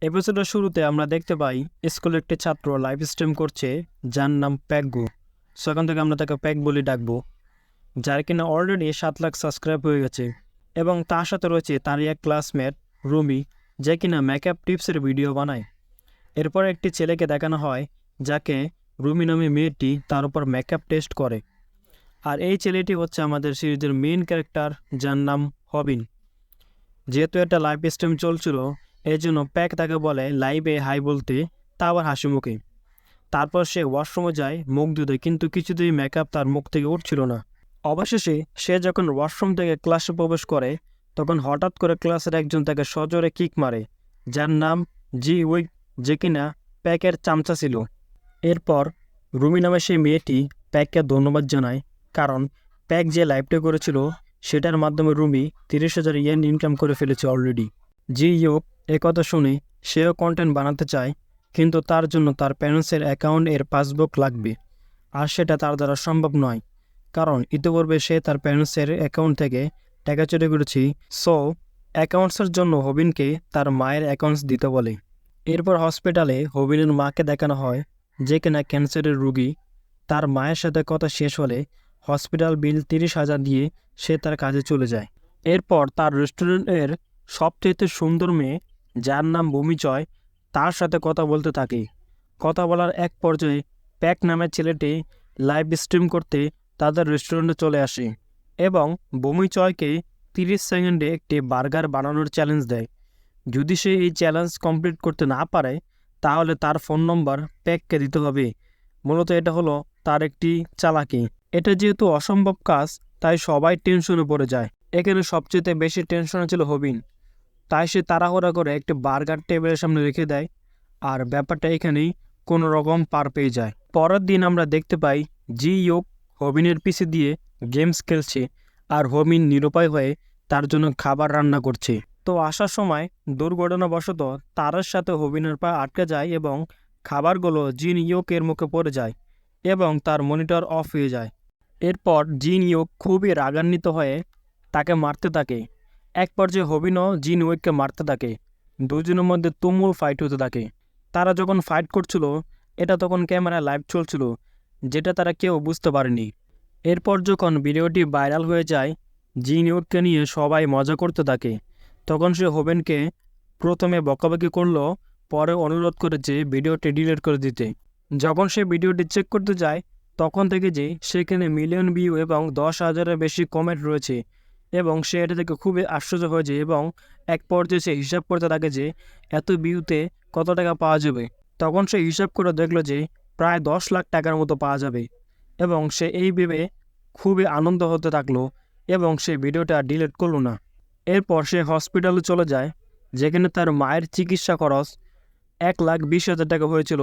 এপিসোডের শুরুতে আমরা দেখতে পাই স্কুলের একটি ছাত্র লাইভ স্ট্রিম করছে যার নাম প্যাকগো। সেখান থেকে আমরা তাকে প্যাক বলে ডাকবো, যার কিনা অলরেডি 7 লাখ সাবস্ক্রাইব হয়ে গেছে। এবং তার সাথে রয়েছে তারই এক ক্লাসমেট রুমি, যে কিনা মেকআপ টিপসের ভিডিও বানায়। এরপর একটি ছেলেকে দেখানো হয় যাকে রুমি নামে মেয়েটি তার উপর মেকআপ টেস্ট করে। আর এই ছেলেটি হচ্ছে আমাদের সিরিজের মেইন ক্যারেক্টার, যার নাম হবিন। যেহেতু একটা লাইভ স্ট্রিম চলছিল, এই জন্য প্যাক তাকে বলে লাইভে হাই বলতে, তা আবার হাসি মুখে। তারপর সে ওয়াশরুমে যায় মুখ ধুতে, কিন্তু কিছুতেই মেকআপ তার মুখ থেকে উঠছিল না। অবশেষে সে যখন ওয়াশরুম থেকে ক্লাসে প্রবেশ করে, তখন হঠাৎ করে ক্লাসের একজন তাকে সজোরে কিক মারে, যার নাম জি উইক, যে কিনা প্যাকের চামচা ছিল। এরপর রুমি নামে সেই মেয়েটি প্যাককে ধন্যবাদ জানায়, কারণ প্যাক যে লাইভটা করেছিল সেটার মাধ্যমে রুমি 30,000 ইয়েন ইনকাম করে ফেলেছে অলরেডি। জি ইউক একথা শুনে সেও কন্টেন্ট বানাতে চায়, কিন্তু তার জন্য তার প্যারেন্টসের অ্যাকাউন্টের পাসবুক লাগবে, আর সেটা তার দ্বারা সম্ভব নয়, কারণ ইতিপূর্বে সে তার প্যারেন্টসের অ্যাকাউন্ট থেকে টাকা চুরি করেছে। সো অ্যাকাউন্টসের জন্য হবিনকে তার মায়ের অ্যাকাউন্টস দিতে বলে। এরপর হসপিটালে হবিনের মাকে দেখানো হয়, যে কিনা ক্যান্সারের রোগী। তার মায়ের সাথে কথা শেষ হলে হসপিটাল বিল 30,000 দিয়ে সে তার কাজে চলে যায়। এরপর তার রেস্টুরেন্টের সবচেয়ে সুন্দর মেয়ে, যার নাম ভূমিচয়, তার সাথে কথা বলতে থাকে। কথা বলার এক পর্যায়ে প্যাক নামের ছেলেটি লাইভ স্ট্রিম করতে তাদের রেস্টুরেন্টে চলে আসে এবং ভূমিচয়কে 30 সেকেন্ডে একটি বার্গার বানানোর চ্যালেঞ্জ দেয়। যদি সে এই চ্যালেঞ্জ কমপ্লিট করতে না পারে, তাহলে তার ফোন নম্বর প্যাককে দিতে হবে। মূলত এটা হলো তার একটি চালাকি। এটা যেহেতু অসম্ভব কাজ, তাই সবাই টেনশনে পড়ে যায়। এখানে সবচেয়ে বেশি টেনশনে ছিল হবিন, তাই সে তাড়াহুড়া করে একটি বার্গার টেবিলের সামনে রেখে দেয়, আর ব্যাপারটা এখানেই কোনো রকম পার পেয়ে যায়। পরের দিন আমরা দেখতে পাই জি ইউক হবিনের পিছে দিয়ে গেমস খেলছে, আর হবিন নিরুপায় হয়ে তার জন্য খাবার রান্না করছে। তো আসার সময় দুর্ঘটনাবশত তারের সাথে হবিনের পা আটকে যায় এবং খাবারগুলো জিন ইউকের মুখে পড়ে যায় এবং তার মনিটর অফ হয়ে যায়। এরপর জিন ইউক খুবই রাগান্বিত হয়ে তাকে মারতে থাকে। এক পর্যায়ে হবিনও জিন ইউককে মারতে থাকে। দুজনের মধ্যে তুমুল ফাইট হতে থাকে। তারা যখন ফাইট করছিল, এটা তখন ক্যামেরায় লাইভ চলছিল, যেটা তারা কেউ বুঝতে পারেনি। এরপর যখন ভিডিওটি ভাইরাল হয়ে যায়, জিন ইউককে নিয়ে সবাই মজা করতে থাকে। তখন সে হবিনকে প্রথমে বকাবকি করলো, পরে অনুরোধ করেছে ভিডিওটি ডিলিট করে দিতে। যখন সে ভিডিওটি চেক করতে যায়, তখন থেকে যে সেখানে মিলিয়ন ভিউ এবং 10,000-এর বেশি কমেন্ট রয়েছে, এবং সে এটা থেকে খুবই আশ্চর্য হয়ে যায় এবং এক পর্যায়ে সে হিসাব করতে থাকে যে এত ভিউতে কত টাকা পাওয়া যাবে। তখন সে হিসাব করে দেখলো যে প্রায় 10 লাখ টাকার মতো পাওয়া যাবে, এবং সে এই ভেবে খুবই আনন্দ হতে থাকলো এবং সে ভিডিওটা ডিলিট করলো না। এরপর সে হসপিটালে চলে যায়, যেখানে তার মায়ের চিকিৎসা খরচ 1,20,000 টাকা হয়েছিল।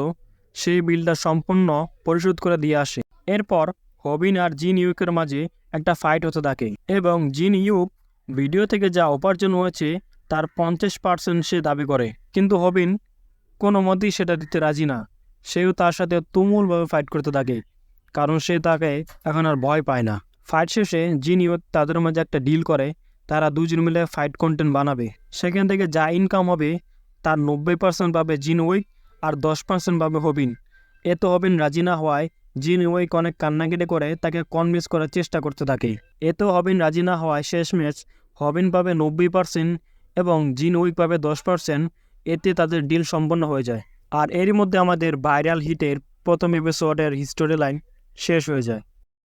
সেই বিলটা সম্পূর্ণ পরিশোধ করে দিয়ে আসে। এরপর হবিন আর জিন ইউকের মাঝে একটা ফাইট হতে থাকে এবং জিন ইউক ভিডিও থেকে যা উপার্জন হয়েছে তার 50% সে দাবি করে, কিন্তু হবিন কোনো মতেই সেটা দিতে রাজি না। সেও তার সাথে তুমুলভাবে ফাইট করতে থাকে, কারণ সে তাকে এখন আর ভয় পায় না। ফাইট শেষে জিন ইউক তাদের মাঝে একটা ডিল করে, তারা দুজন মিলে ফাইট কন্টেন্ট বানাবে। সেখান থেকে যা ইনকাম হবে তার 90% পাবে জিন উইক আর 10% পাবে হবিন। এতে হবিন রাজি না হওয়ায় জিন উইক অনেক কান্নাকাটি করে তাকে কনভিন্স করার চেষ্টা করতে থাকে। এতেও হবিন রাজি না হওয়ায় শেষমেশ হবিন পাবে 90% এবং জিন উইক পাবে 10%। এতে তাদের ডিল সম্পন্ন হয়ে যায়। আর এরই মধ্যে আমাদের ভাইরাল হিটের প্রথম এপিসোডের হিস্টোরি লাইন শেষ হয়ে যায়।